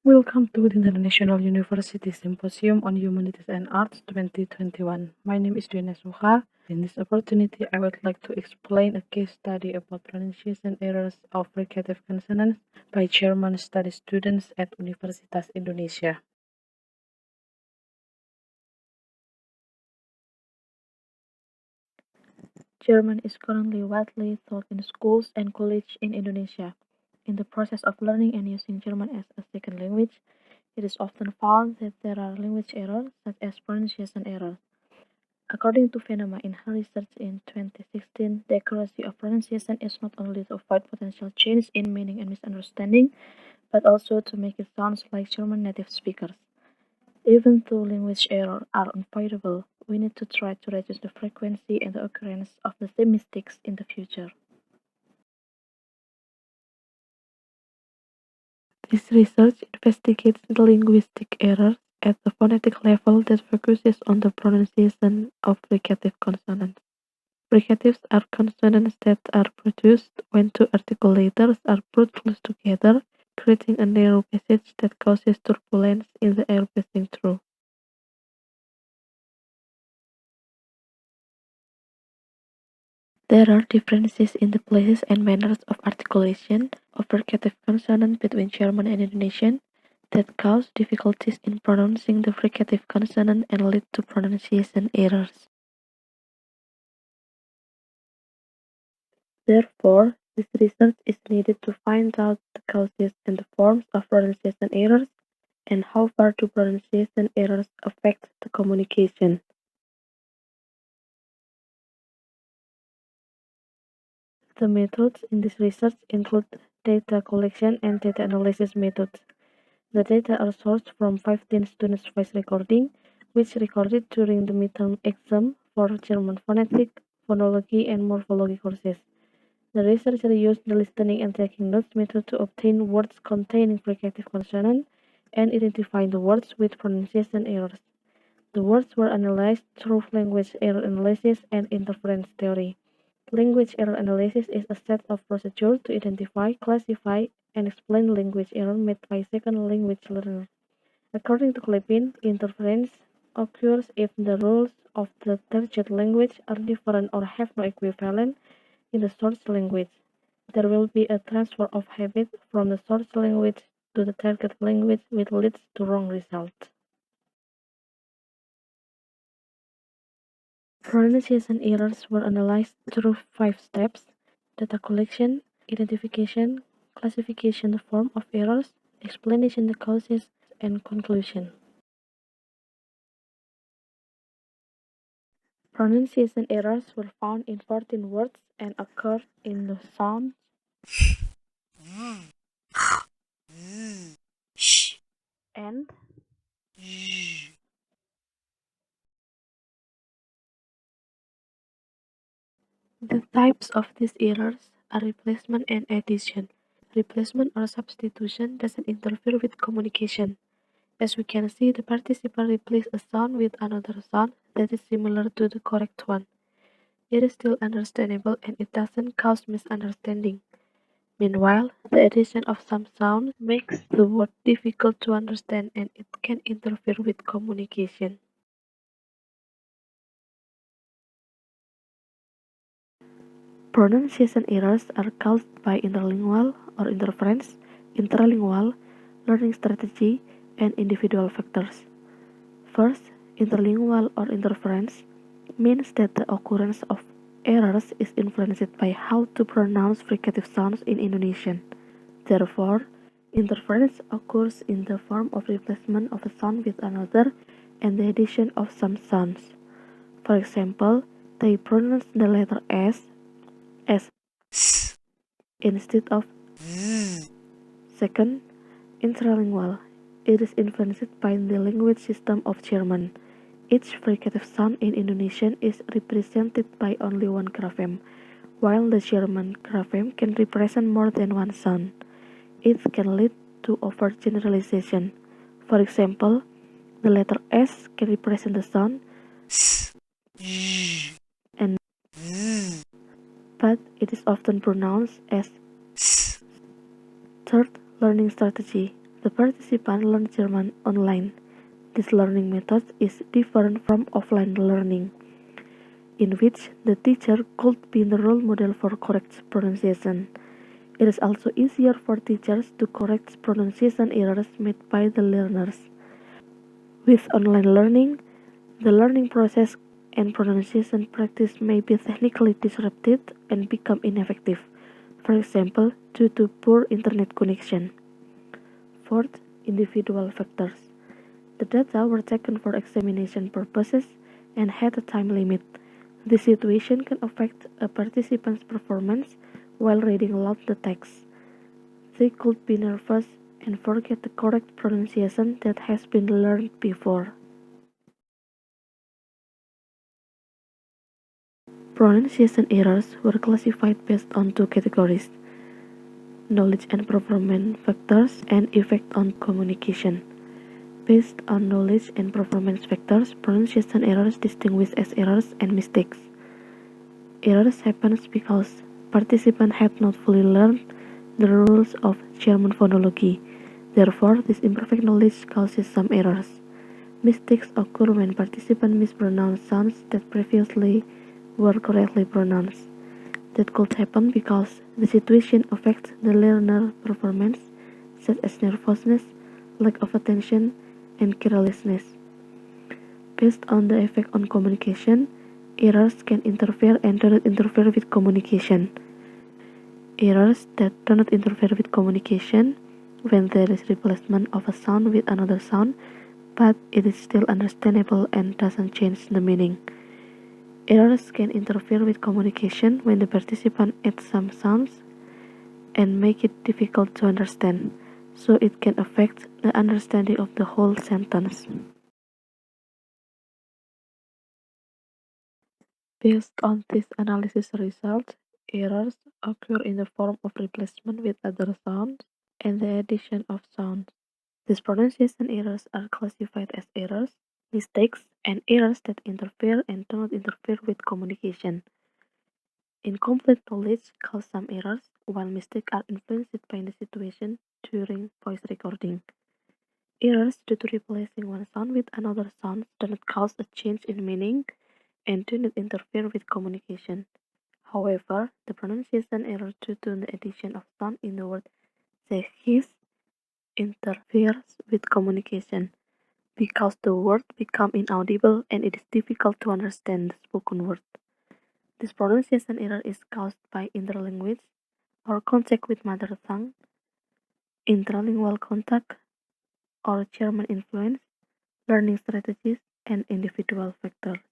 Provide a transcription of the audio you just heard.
Welcome to the International University Symposium on Humanities and Arts 2021. My name is Dina Suha. In this opportunity, I would like to explain a case study about pronunciation errors of fricative consonants by German study students at Universitas Indonesia. German is currently widely taught in schools and colleges in Indonesia. In the process of learning and using German as a second language, it is often found that there are language errors such as pronunciation errors. According to Venema in her research in 2016, the accuracy of pronunciation is not only to avoid potential change in meaning and misunderstanding, but also to make it sound like German native speakers. Even though language errors are unavoidable, we need to try to reduce the frequency and the occurrence of the same mistakes in the future. This research investigates the linguistic errors at the phonetic level that focuses on the pronunciation of fricative consonants. Fricatives are consonants that are produced when two article letters are brought close together, creating a narrow passage that causes turbulence in the air passing through. There are differences in the places and manners of articulation of fricative consonants between German and Indonesian that cause difficulties in pronouncing the fricative consonant and lead to pronunciation errors. Therefore, this research is needed to find out the causes and the forms of pronunciation errors and how far do pronunciation errors affect the communication. The methods in this research include data collection and data analysis methods. The data are sourced from 15 students' voice recording, which recorded during the midterm exam for German phonetic, phonology, and morphology courses. The researcher used the listening and taking notes method to obtain words containing fricative consonant and identify the words with pronunciation errors. The words were analyzed through language error analysis and interference theory. Language error analysis is a set of procedures to identify, classify, and explain language error made by second language learners. According to Klepin, interference occurs if the rules of the target language are different or have no equivalent in the source language. There will be a transfer of habit from the source language to the target language, which leads to wrong results. Pronunciation errors were analyzed through 5 steps: data collection, identification, classification the form of errors, explanation the causes, and conclusion. Pronunciation errors were found in 14 words and occurred in the sounds and the types of these errors are replacement and addition. Replacement or substitution doesn't interfere with communication. As we can see, the participle replaces a sound with another sound that is similar to the correct one. It is still understandable and it doesn't cause misunderstanding. Meanwhile, the addition of some sounds makes the word difficult to understand and it can interfere with communication. Pronunciation errors are caused by interlingual or interference, intralingual, learning strategy, and individual factors. First, interlingual or interference means that the occurrence of errors is influenced by how to pronounce fricative sounds in Indonesian. Therefore, interference occurs in the form of replacement of a sound with another and the addition of some sounds. For example, they pronounce the letter S as instead of. Second, intralingual. It is influenced by the language system of German. Each fricative sound in Indonesian is represented by only one grapheme, while the German grapheme can represent more than one sound. It can lead to overgeneralization. For example, the letter S can represent the sound and but it is often pronounced as. Third, learning strategy. The participant learned German online. This learning method is different from offline learning, in which the teacher could be the role model for correct pronunciation. It is also easier for teachers to correct pronunciation errors made by the learners. With online learning, the learning process and pronunciation practice may be technically disrupted and become ineffective, for example, due to poor internet connection. Fourth, individual factors. The data were taken for examination purposes and had a time limit. This situation can affect a participant's performance while reading aloud the text. They could be nervous and forget the correct pronunciation that has been learned before. Pronunciation errors were classified based on two categories: knowledge and performance factors and effect on communication. Based on knowledge and performance factors, pronunciation errors distinguished as errors and mistakes. Errors happen because participants had not fully learned the rules of German phonology. Therefore, this imperfect knowledge causes some errors. Mistakes occur when participants mispronounce sounds that previously were correctly pronounced. That could happen because the situation affects the learner performance, such as nervousness, lack of attention, and carelessness. Based on the effect on communication, errors can interfere and do not interfere with communication. Errors that do not interfere with communication when there is replacement of a sound with another sound, but it is still understandable and doesn't change the meaning. Errors can interfere with communication when the participant adds some sounds and make it difficult to understand, so it can affect the understanding of the whole sentence. Based on this analysis result, errors occur in the form of replacement with other sounds and the addition of sounds. These pronunciation errors are classified as errors, mistakes, and errors that interfere and do not interfere with communication. Incomplete knowledge causes some errors, while mistakes are influenced by the situation during voice recording. Errors due to replacing one sound with another sound do not cause a change in meaning and do not interfere with communication. However, the pronunciation error due to the addition of sound in the word "zehis" interferes with communication because the word become inaudible and it is difficult to understand the spoken word. This pronunciation error is caused by interlanguage or contact with mother tongue, intralingual contact, or German influence, learning strategies, and individual factors.